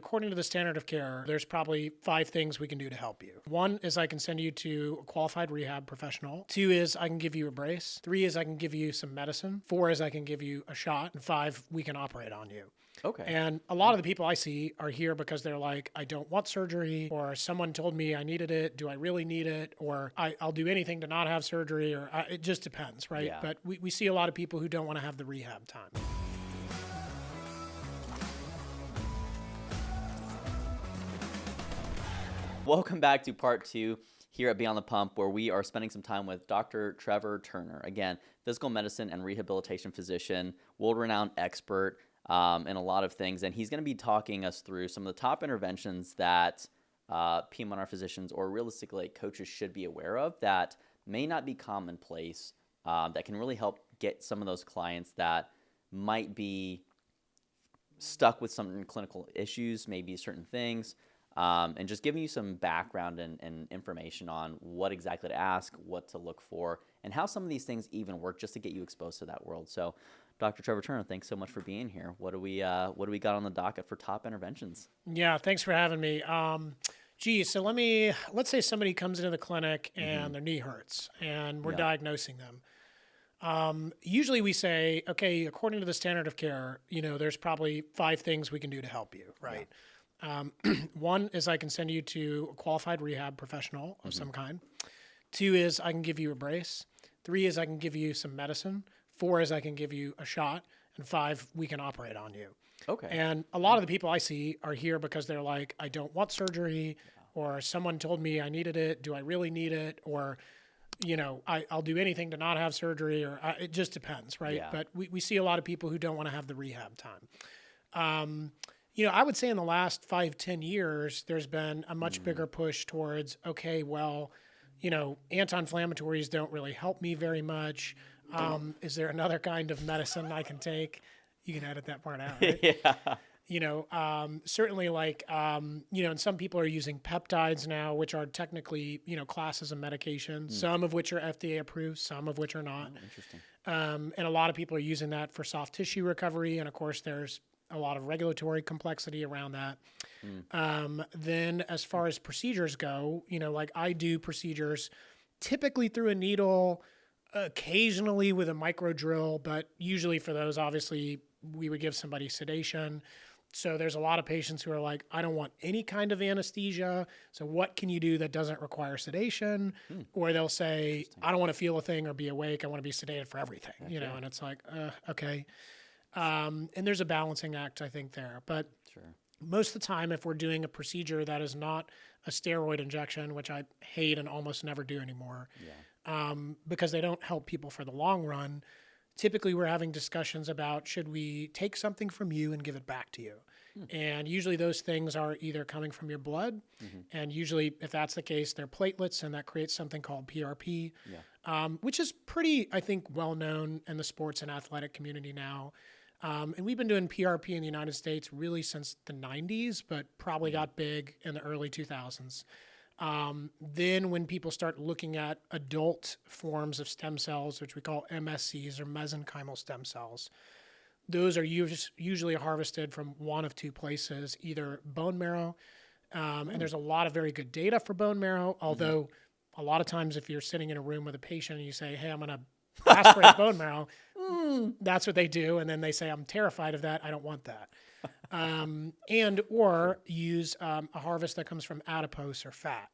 according to the standard of care, there's probably 5 things we can do to help you. 1 is I can send you to a qualified rehab professional. 2 is I can give you a brace. 3 is I can give you some medicine. 4 is I can give you a shot. And 5, we can operate on you. Okay. And a lot of the people I see are here because they're like, I don't want surgery, or someone told me I needed it. Do I really need it? Or I'll do anything to not have surgery, or it just depends, right? Yeah. But we see a lot of people who don't want to have the rehab time. Welcome back to part 2 here at Beyond the Pump, where we are spending some time with Dr. Trevor Turner. Again, physical medicine and rehabilitation physician, world-renowned expert in a lot of things. And he's going to be talking us through some of the top interventions that PM1R physicians, or realistically coaches, should be aware of that may not be commonplace, that can really help get some of those clients that might be stuck with some clinical issues, maybe certain things, and just giving you some background and information on what exactly to ask, what to look for, and how some of these things even work, just to get you exposed to that world. So, Dr. Trevor Turner, thanks so much for being here. What do we got on the docket for top interventions? Yeah, thanks for having me. So let's say somebody comes into the clinic and their knee hurts, and we're diagnosing them. Usually we say, okay, according to the standard of care, there's probably 5 things we can do to help you, right? Yeah. 1 is I can send you to a qualified rehab professional of some kind. 2 is I can give you a brace. 3 is I can give you some medicine. 4 is I can give you a shot. And 5, we can operate on you. Okay. And a lot of the people I see are here because they're like, I don't want surgery, or someone told me I needed it. Do I really need it? Or, I'll do anything to not have surgery, or it just depends, right? Yeah. But we see a lot of people who don't want to have the rehab time. I would say in the last 5-10 years, there's been a much bigger push towards, okay, well, anti-inflammatories don't really help me very much. Is there another kind of medicine I can take? You can edit that part out, right? Yeah. Certainly and some people are using peptides now, which are technically, classes of medication, some of which are FDA approved, some of which are not. Oh, interesting. And a lot of people are using that for soft tissue recovery. And of course, there's a lot of regulatory complexity around that. Then as far as procedures go, I do procedures typically through a needle, occasionally with a micro drill, but usually for those, obviously, we would give somebody sedation. So there's a lot of patients who are like, I don't want any kind of anesthesia. So what can you do that doesn't require sedation? Or they'll say, I don't want to feel a thing or be awake. I want to be sedated for everything, and it's like, okay. And there's a balancing act, I think, there. But most of the time, if we're doing a procedure that is not a steroid injection, which I hate and almost never do anymore, because they don't help people for the long run, typically we're having discussions about, should we take something from you and give it back to you? And usually those things are either coming from your blood, and usually if that's the case, they're platelets, and that creates something called PRP, which is pretty, I think, well-known in the sports and athletic community now. And we've been doing PRP in the United States really since the 90s, but probably got big in the early 2000s. Then when people start looking at adult forms of stem cells, which we call MSCs, or mesenchymal stem cells, those are usually harvested from one of 2 places, either bone marrow, and there's a lot of very good data for bone marrow, although a lot of times if you're sitting in a room with a patient and you say, hey, I'm going to aspirate bone marrow, that's what they do, and then they say, I'm terrified of that, I don't want that. Or use a harvest that comes from adipose or fat.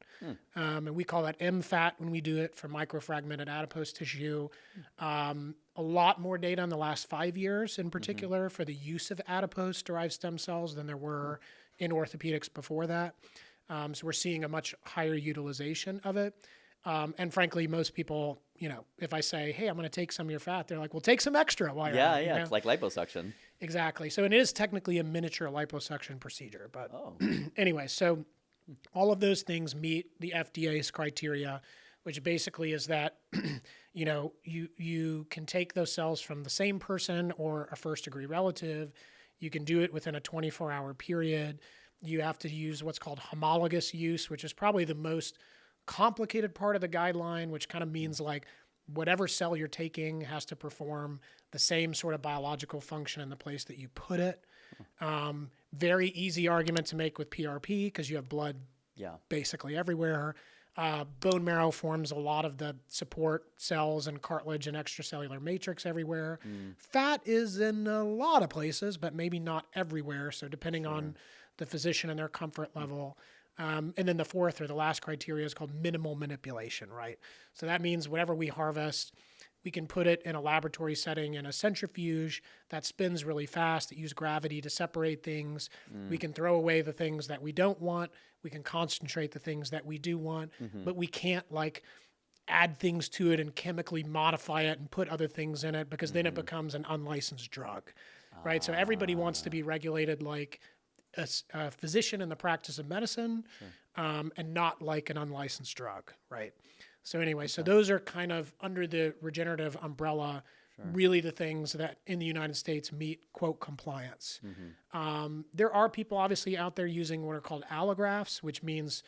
And we call that MFAT when we do it for microfragmented adipose tissue. A lot more data in the last 5 years in particular for the use of adipose-derived stem cells than there were in orthopedics before that. So we're seeing a much higher utilization of it. And frankly, most people, if I say, hey, I'm going to take some of your fat, they're like, well, take some extra while you're at it. It's like liposuction. Exactly. So it is technically a miniature liposuction procedure. But anyway, so all of those things meet the FDA's criteria, which basically is that, you can take those cells from the same person or a first-degree relative. You can do it within a 24-hour period. You have to use what's called homologous use, which is probably the most complicated part of the guideline, which kind of means like whatever cell you're taking has to perform the same sort of biological function in the place that you put it. Very easy argument to make with PRP because you have blood Yeah. basically everywhere. Bone marrow forms a lot of the support cells and cartilage and extracellular matrix everywhere. Fat is in a lot of places, but maybe not everywhere. So depending on the physician and their comfort level. And then the fourth or the last criteria is called minimal manipulation, right? So that means whatever we harvest, we can put it in a laboratory setting in a centrifuge that spins really fast, that uses gravity to separate things. We can throw away the things that we don't want. We can concentrate the things that we do want, but we can't like add things to it and chemically modify it and put other things in it because then it becomes an unlicensed drug, right? So everybody wants to be regulated like a physician in the practice of medicine and not like an unlicensed drug, right? So anyway, so those are kind of under the regenerative umbrella, really the things that in the United States meet, quote, compliance. There are people obviously out there using what are called allografts, which means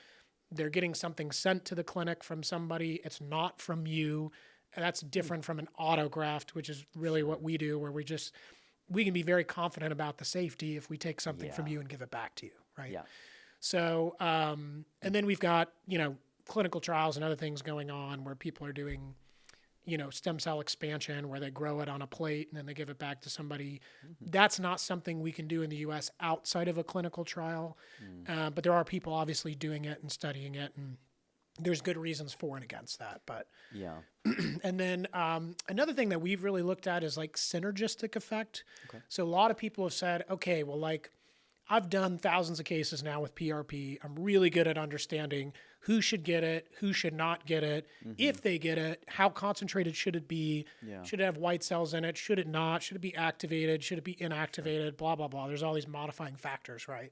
they're getting something sent to the clinic from somebody. It's not from you. And that's different from an autograft, which is really what we do, where we can be very confident about the safety if we take something from you and give it back to you, right? Yeah. So, and then we've got, clinical trials and other things going on where people are doing, stem cell expansion where they grow it on a plate and then they give it back to somebody. That's not something we can do in the U.S. outside of a clinical trial, but there are people obviously doing it and studying it, and there's good reasons for and against that. But and then another thing that we've really looked at is like synergistic effect. So a lot of people have said, okay, well, like I've done thousands of cases now with PRP. I'm really good at understanding who should get it, who should not get it, if they get it, how concentrated should it be, should it have white cells in it, should it not, should it be activated, should it be inactivated, blah, blah, blah. There's all these modifying factors, right?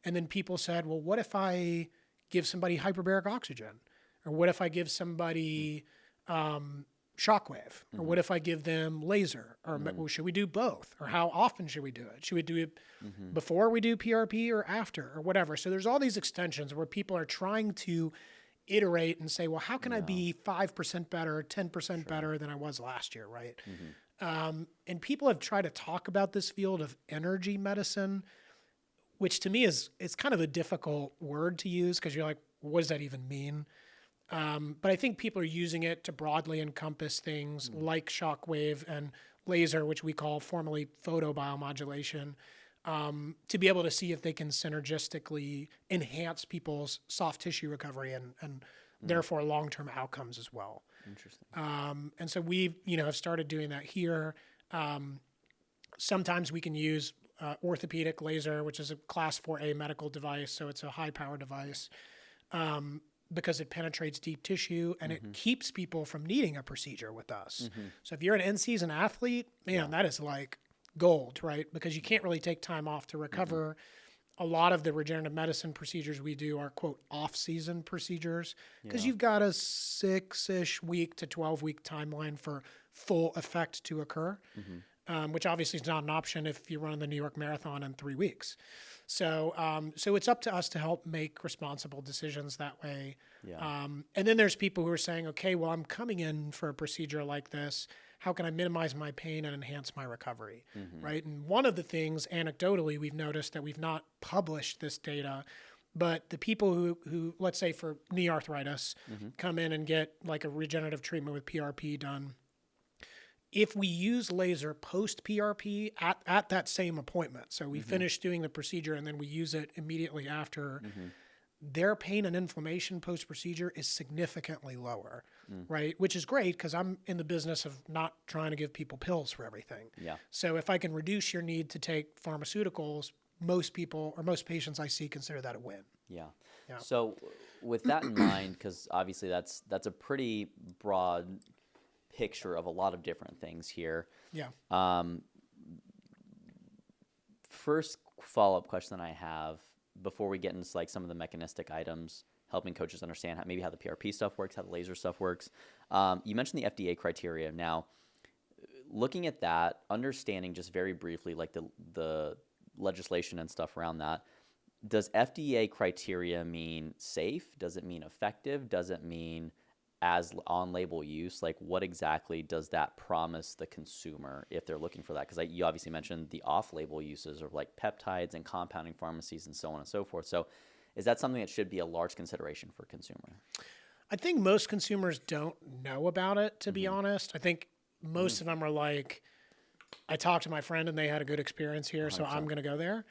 And then people said, well, what if I give somebody hyperbaric oxygen? Or what if I give somebody shockwave? Or what if I give them laser? Or should we do both? Or how often should we do it? Should we do it before we do PRP or after or whatever? So there's all these extensions where people are trying to iterate and say, well, how can I be 5% better, 10% better than I was last year, right? And people have tried to talk about this field of energy medicine, which to me is kind of a difficult word to use because you're like, what does that even mean? But I think people are using it to broadly encompass things like shockwave and laser, which we call formally photobiomodulation, to be able to see if they can synergistically enhance people's soft tissue recovery and therefore long-term outcomes as well. Interesting. And so we, have started doing that here. Sometimes we can use orthopedic laser, which is a class 4A medical device, so it's a high-power device. Because it penetrates deep tissue and it keeps people from needing a procedure with us. So if you're an in-season athlete, man, that is like gold, right? Because you can't really take time off to recover. A lot of the regenerative medicine procedures we do are, quote, off-season procedures because you've got a 6-ish week to 12-week timeline for full effect to occur, which obviously is not an option if you run the New York Marathon in 3 weeks. So it's up to us to help make responsible decisions that way. And then there's people who are saying, okay, well, I'm coming in for a procedure like this. How can I minimize my pain and enhance my recovery, right? And one of the things, anecdotally, we've noticed that we've not published this data, but the people who let's say for knee arthritis, come in and get like a regenerative treatment with PRP done, if we use laser post-PRP at that same appointment, so we finish doing the procedure and then we use it immediately after, their pain and inflammation post-procedure is significantly lower, right? Which is great because I'm in the business of not trying to give people pills for everything. So if I can reduce your need to take pharmaceuticals, most people or most patients I see consider that a win. So with that in mind, because obviously that's a pretty broad picture of a lot of different things here. First follow-up question I have before we get into like some of the mechanistic items, helping coaches understand maybe how the PRP stuff works, how the laser stuff works. You mentioned the FDA criteria. Now, looking at that, understanding just very briefly like the legislation and stuff around that, does FDA criteria mean safe? Does it mean effective? Does it mean as on-label use, like what exactly does that promise the consumer if they're looking for that? Because you obviously mentioned the off-label uses of like peptides and compounding pharmacies and so on and so forth. So is that something that should be a large consideration for consumer? I think most consumers don't know about it, to be honest. I think most of them are like, I talked to my friend and they had a good experience here, so I'm going to go there.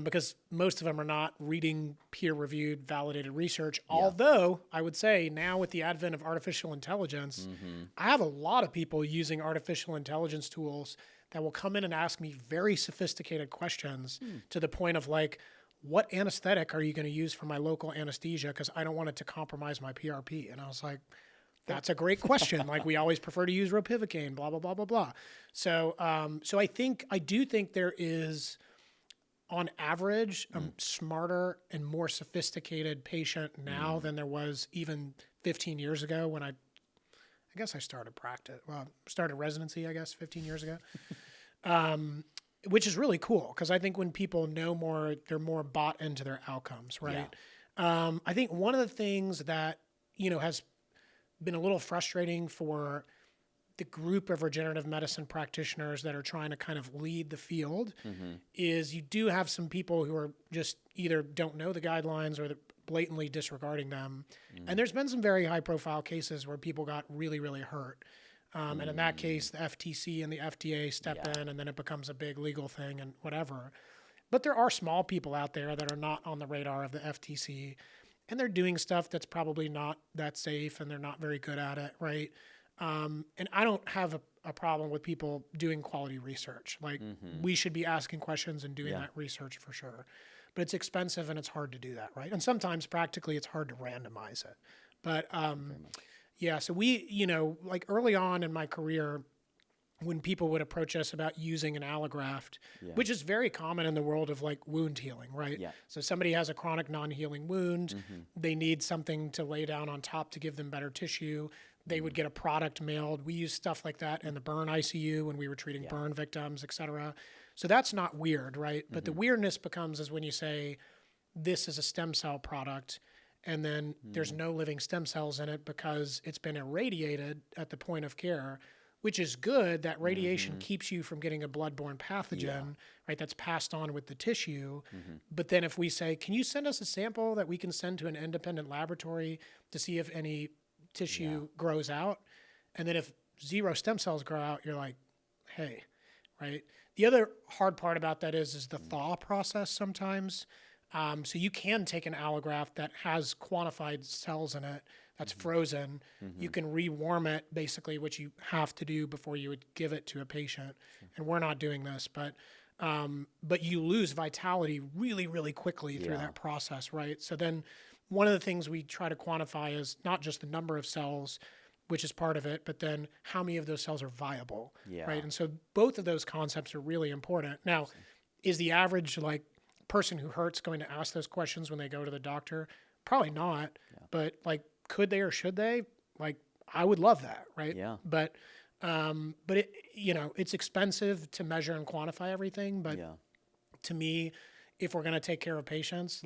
Because most of them are not reading peer-reviewed, validated research. Although I would say now with the advent of artificial intelligence, I have a lot of people using artificial intelligence tools that will come in and ask me very sophisticated questions to the point of like, what anesthetic are you going to use for my local anesthesia? Because I don't want it to compromise my PRP. And I was like, that's a great question. Like we always prefer to use ropivacaine, blah, blah, blah, blah, blah. So, I do think there is, on average, a smarter and more sophisticated patient now than there was even 15 years ago when I guess I started residency, 15 years ago. Which is really cool because I think when people know more, they're more bought into their outcomes, right? Yeah. I think one of the things that, has been a little frustrating for the group of regenerative medicine practitioners that are trying to kind of lead the field is you do have some people who are just either don't know the guidelines or they're blatantly disregarding them. And there's been some very high profile cases where people got really, really hurt. And in that case, the FTC and the FDA step in and then it becomes a big legal thing and whatever. But there are small people out there that are not on the radar of the FTC and they're doing stuff that's probably not that safe and they're not very good at it, right? And I don't have a problem with people doing quality research. Like we should be asking questions and doing that research for sure. But it's expensive and it's hard to do that, right? And sometimes practically it's hard to randomize it. But yeah, so we, like early on in my career, when people would approach us about using an allograft, which is very common in the world of like wound healing, right? Yeah. So somebody has a chronic non-healing wound, they need something to lay down on top to give them better tissue. They would get a product mailed. We use stuff like that in the burn ICU when we were treating burn victims, et cetera. So that's not weird, right? But the weirdness becomes is when you say, this is a stem cell product, and then there's no living stem cells in it because it's been irradiated at the point of care, which is good. That radiation keeps you from getting a bloodborne pathogen, right? That's passed on with the tissue. But then if we say, can you send us a sample that we can send to an independent laboratory to see if any tissue grows out? And then if 0 stem cells grow out, you're like, hey, right? The other hard part about that is the thaw process sometimes. So you can take an allograft that has quantified cells in it that's frozen. You can rewarm it, basically, which you have to do before you would give it to a patient. And we're not doing this, but you lose vitality really, really quickly through that process, right? So then one of the things we try to quantify is not just the number of cells, which is part of it, but then how many of those cells are viable, right? And so both of those concepts are really important. Now, is the average person who hurts going to ask those questions when they go to the doctor? Probably not, but could they or should they? I would love that, right? Yeah. But it, it's expensive to measure and quantify everything. But to me, if we're going to take care of patients,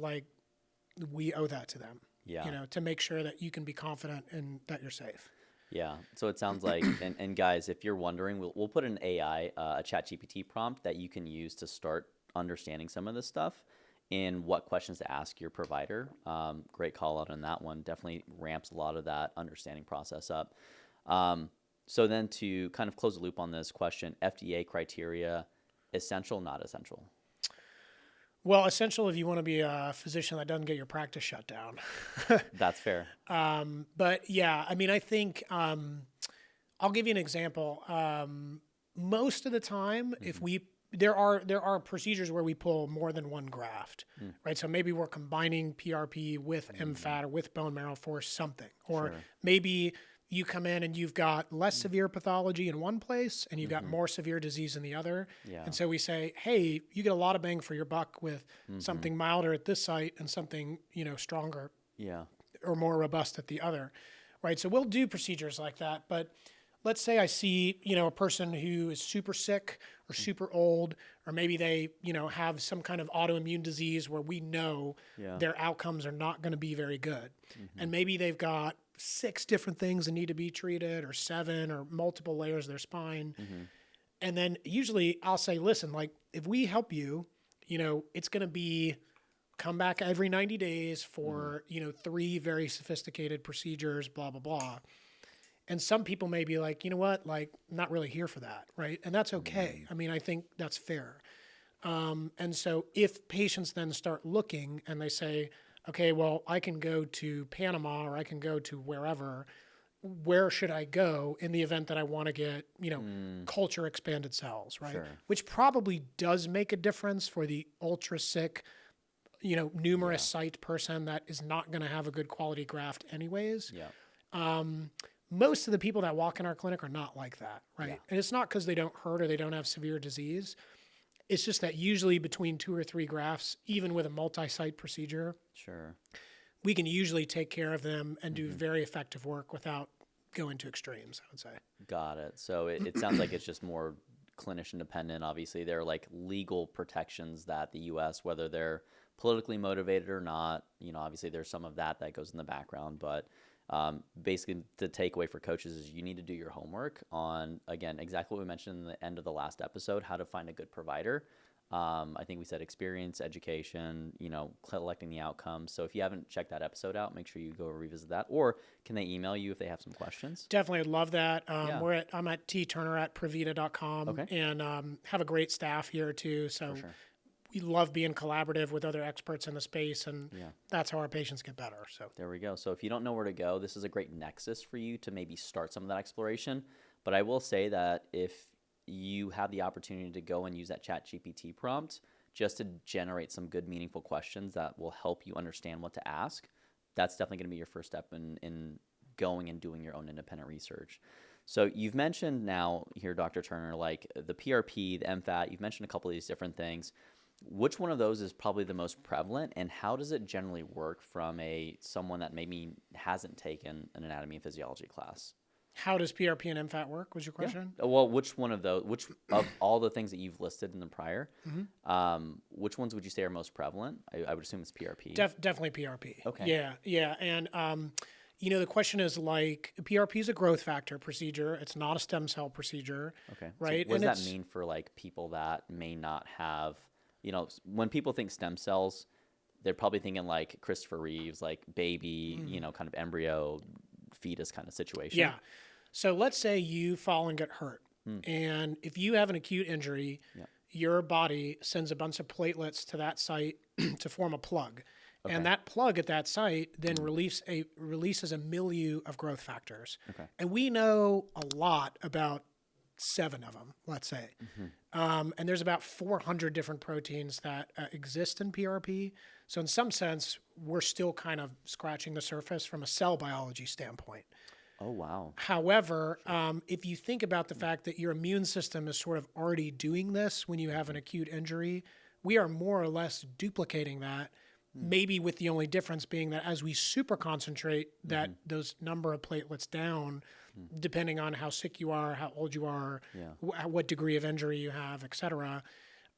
we owe that to them, to make sure that you can be confident and that you're safe. Yeah. So it sounds like, and guys, if you're wondering, we'll put an AI, a ChatGPT prompt that you can use to start understanding some of this stuff and what questions to ask your provider. Great call out on that one. Definitely ramps a lot of that understanding process up. So then to kind of close the loop on this question, FDA criteria, essential, not essential? Well, essential if you want to be a physician that doesn't get your practice shut down. That's fair. But yeah, I think I'll give you an example. Most of the time, if there are procedures where we pull more than one graft, right? So maybe we're combining PRP with MFAT or with bone marrow for something, or maybe you come in and you've got less severe pathology in one place and you've got more severe disease in the other. Yeah. And so we say, hey, you get a lot of bang for your buck with something milder at this site and something, stronger or more robust at the other, right? So we'll do procedures like that. But let's say I see, a person who is super sick or super old, or maybe they, have some kind of autoimmune disease where we know their outcomes are not going to be very good. And maybe they've got 6 different things that need to be treated, or 7, or multiple layers of their spine. And then usually I'll say, listen, like if we help you, it's going to be come back every 90 days for, 3 very sophisticated procedures, blah, blah, blah. And some people may be like, you know what, like not really here for that. Right. And that's okay. I mean, I think that's fair. And so if patients then start looking and they say, okay, well, I can go to Panama or I can go to wherever, where should I go in the event that I want to get, culture expanded cells, right? Sure. Which probably does make a difference for the ultra sick, numerous site person that is not going to have a good quality graft anyways. Yeah. Most of the people that walk in our clinic are not like that, right? Yeah. And it's not because they don't hurt or they don't have severe disease. It's just that usually between 2 or 3 grafts, even with a multi-site procedure, Sure. we can usually take care of them and do very effective work without going to extremes, I would say. Got it. So it sounds like it's just more clinician dependent. Obviously, there are like legal protections that the U.S., whether they're politically motivated or not, obviously there's some of that goes in the background. But basically, the takeaway for coaches is you need to do your homework on, again, exactly what we mentioned in the end of the last episode, how to find a good provider. I think we said experience, education, collecting the outcomes. So if you haven't checked that episode out, make sure you go revisit that. Or can they email you if they have some questions? Definitely, I'd love that. I'm at tturner@pravita.com and have a great staff here too. So we love being collaborative with other experts in the space, and that's how our patients get better. So there we go. So if you don't know where to go, this is a great nexus for you to maybe start some of that exploration. But I will say that if you have the opportunity to go and use that ChatGPT prompt just to generate some good, meaningful questions that will help you understand what to ask, that's definitely going to be your first step in going and doing your own independent research. So you've mentioned now here, Dr. Turner, like the PRP, the MFAT, you've mentioned a couple of these different things. Which one of those is probably the most prevalent, and how does it generally work from someone that maybe hasn't taken an anatomy and physiology class? How does PRP and MFAT work, was your question? Yeah. Well, which of all the things that you've listed in the prior, which ones would you say are most prevalent? I would assume it's PRP. Definitely PRP. Okay. Yeah. And, the question is like, PRP is a growth factor procedure. It's not a stem cell procedure. Okay. Right? So what does that mean for like people that may not have, when people think stem cells, they're probably thinking like Christopher Reeves, like baby, kind of embryo, fetus kind of situation. Yeah. So let's say you fall and get hurt. And if you have an acute injury, your body sends a bunch of platelets to that site to form a plug. Okay. And that plug at that site then releases a milieu of growth factors. Okay. And we know a lot about 7 of them, let's say. And there's about 400 different proteins that exist in PRP. So in some sense, we're still kind of scratching the surface from a cell biology standpoint. Oh, wow. However, if you think about the fact that your immune system is sort of already doing this when you have an acute injury, we are more or less duplicating that, maybe with the only difference being that as we super concentrate those number of platelets down, depending on how sick you are, how old you are, what degree of injury you have, et cetera,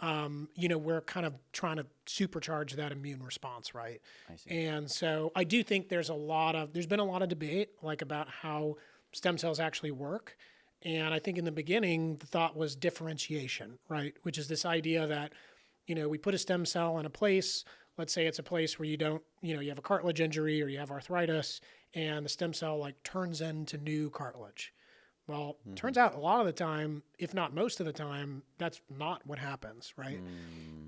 we're kind of trying to supercharge that immune response, right? I see. And so I do think there's been a lot of debate like about how stem cells actually work. And I think in the beginning, the thought was differentiation, right? Which is this idea that, we put a stem cell in a place, let's say it's a place where you don't, you have a cartilage injury or you have arthritis, and the stem cell like turns into new cartilage. Well, turns out a lot of the time, if not most of the time, that's not what happens, right?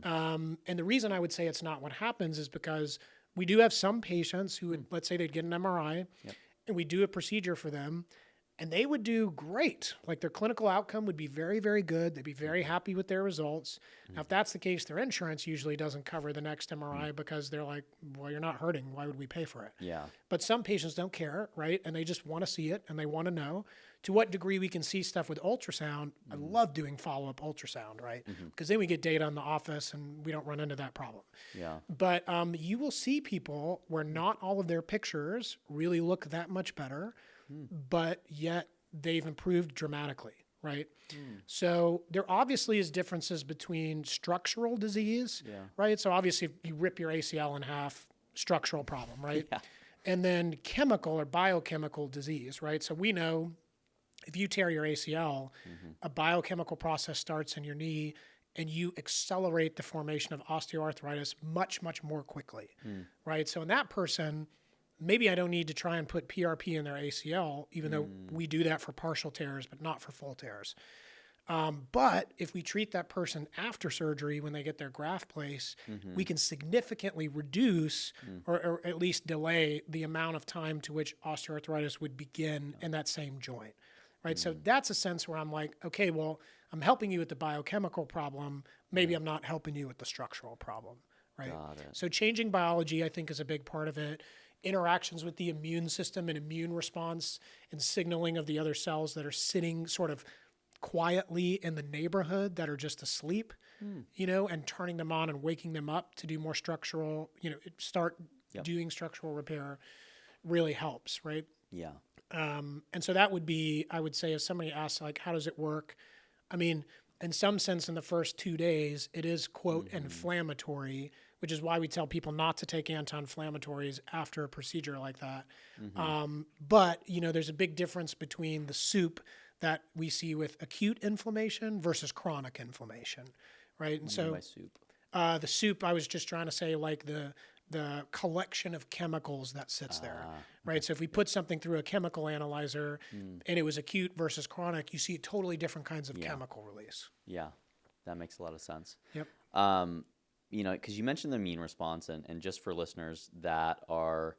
And the reason I would say it's not what happens is because we do have some patients who would, let's say they'd get an MRI, and we do a procedure for them, and they would do great. Like their clinical outcome would be very, very good. They'd be very happy with their results. Now, if that's the case, their insurance usually doesn't cover the next MRI because they're like, well, you're not hurting. Why would we pay for it? Yeah. But some patients don't care, right? And they just want to see it, and they want to know to what degree we can see stuff with ultrasound. I love doing follow-up ultrasound, right? Because then we get data in the office, and we don't run into that problem. Yeah. But you will see people where not all of their pictures really look that much better, but yet they've improved dramatically, right? So there obviously is differences between structural disease, right? So obviously if you rip your ACL in half, structural problem, right? And then chemical or biochemical disease, right? So we know if you tear your ACL, a biochemical process starts in your knee and you accelerate the formation of osteoarthritis much, much more quickly, right? So in that person, maybe I don't need to try and put PRP in their ACL, even though we do that for partial tears, but not for full tears. But if we treat that person after surgery when they get their graft placed, we can significantly reduce or at least delay the amount of time to which osteoarthritis would begin in that same joint, right? So that's a sense where I'm like, okay, well, I'm helping you with the biochemical problem. Maybe I'm not helping you with the structural problem, right? Got it. So changing biology, I think, is a big part of it. Interactions with the immune system and immune response and signaling of the other cells that are sitting sort of quietly in the neighborhood that are just asleep, you know, and turning them on and waking them up to do more structural, you know, start doing structural repair really helps, right? Yeah. And so that would be, I would say, if somebody asks, like, how does it work? I mean, in some sense, in the first 2 days, it is, quote, inflammatory, which is why we tell people not to take anti-inflammatories after a procedure like that. But, you know, there's a big difference between the soup that we see with acute inflammation versus chronic inflammation, right? And so Soup. the soup, I was just trying to say, like the collection of chemicals that sits there, right? So if we put something through a chemical analyzer and it was acute versus chronic, you see totally different kinds of chemical release. Yeah, that makes a lot of sense. Yep. You know, because you mentioned the immune response, and just for listeners that are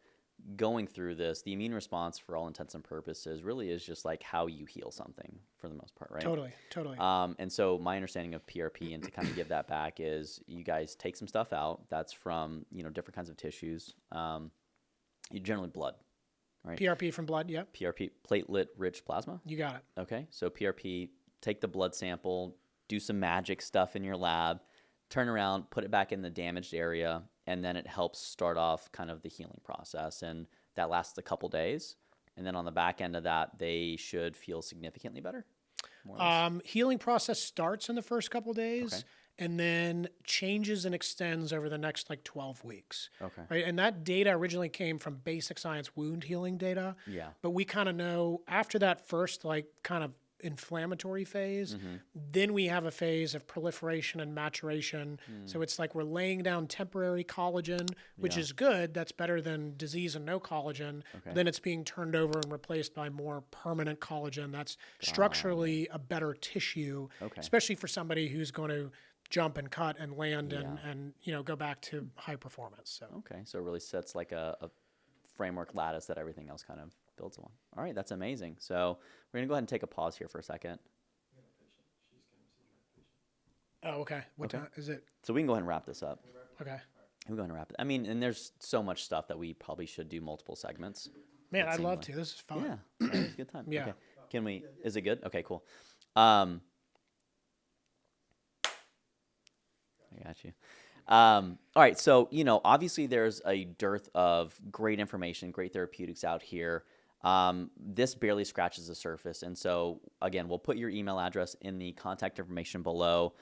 going through this, the immune response, for all intents and purposes, really is just like how you heal something for the most part, right? Totally. And so my understanding of PRP, and to kind of give that back, is you guys take some stuff out that's from, you know, different kinds of tissues. You generally blood, right? PRP from blood, yep. PRP, platelet-rich plasma. You got it. Okay, so PRP, take the blood sample, do some magic stuff in your lab, turn around, put it back in the damaged area, and then it helps start off kind of the healing process. And that lasts a couple days. And then on the back end of that, they should feel significantly better. More or less. Healing process starts in the first couple days and then changes and extends over the next like 12 weeks. Okay. Right. And that data originally came from basic science wound healing data. Yeah. But we kind of know after that first like kind of inflammatory phase, then we have a phase of proliferation and maturation. So it's like we're laying down temporary collagen, which is good. That's better than disease and no collagen. Then it's being turned over and replaced by more permanent collagen. That's structurally a better tissue, especially for somebody who's going to jump and cut and land and you know, go back to high performance. So So it really sets like a framework lattice that everything else kind of builds on. All right, that's amazing. So we're going to go ahead and take a pause here for a second. Oh, okay. What time is it? So we can go ahead and wrap this up. Okay. We're going to wrap it. I mean, and there's so much stuff that we probably should do multiple segments. Man, I'd love to. This is fun. Yeah, it's a good time. Yeah. Okay. Can we? Is it good? Okay, cool. I got you. All right. So, you know, obviously there's a dearth of great information, great therapeutics out here. This barely scratches the surface. And so, again, we'll put your email address in the contact information below.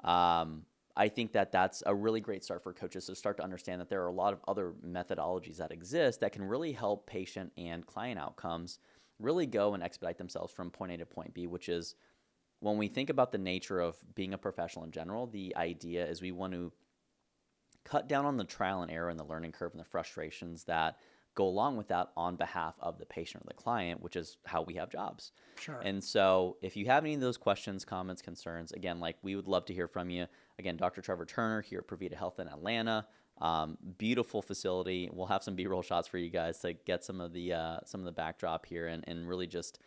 I think that that's a really great start for coaches to start to understand that there are a lot of other methodologies that exist that can really help patient and client outcomes really go and expedite themselves from point A to point B, which is when we think about the nature of being a professional in general, the idea is we want to cut down on the trial and error and the learning curve and the frustrations that go along with that on behalf of the patient or the client, which is how we have jobs. Sure. And so if you have any of those questions, comments, concerns, again, like we would love to hear from you. Again, Dr. Trevor Turner here at Provita Health in Atlanta. Beautiful facility. We'll have some B-roll shots for you guys to get some of the backdrop here and really just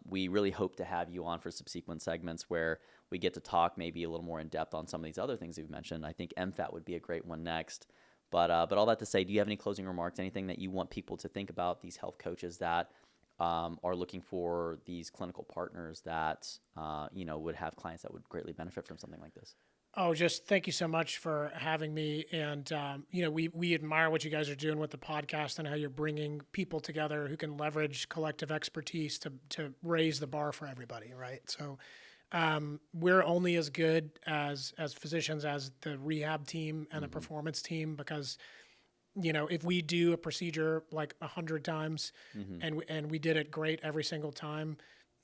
we really hope to have you on for subsequent segments where we get to talk maybe a little more in depth on some of these other things we've mentioned. I think MFAT would be a great one next. But all that to say, do you have any closing remarks, anything that you want people to think about, these health coaches that are looking for these clinical partners that, would have clients that would greatly benefit from something like this? Oh, just thank you so much for having me. And, we admire what you guys are doing with the podcast and how you're bringing people together who can leverage collective expertise to raise the bar for everybody, right? So we're only as good as physicians as the rehab team and the performance team, because if we do a procedure like 100 times and we did it great every single time,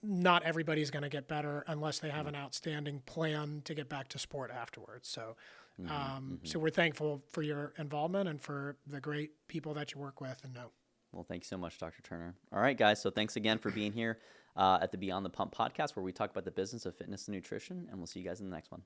not everybody's going to get better unless they have an outstanding plan to get back to sport afterwards. So, so we're thankful for your involvement and for the great people that you work with and know. Well, thanks so much, Dr. Turner. All right, guys. So thanks again for being here at the Beyond the Pump podcast, where we talk about the business of fitness and nutrition, and we'll see you guys in the next one.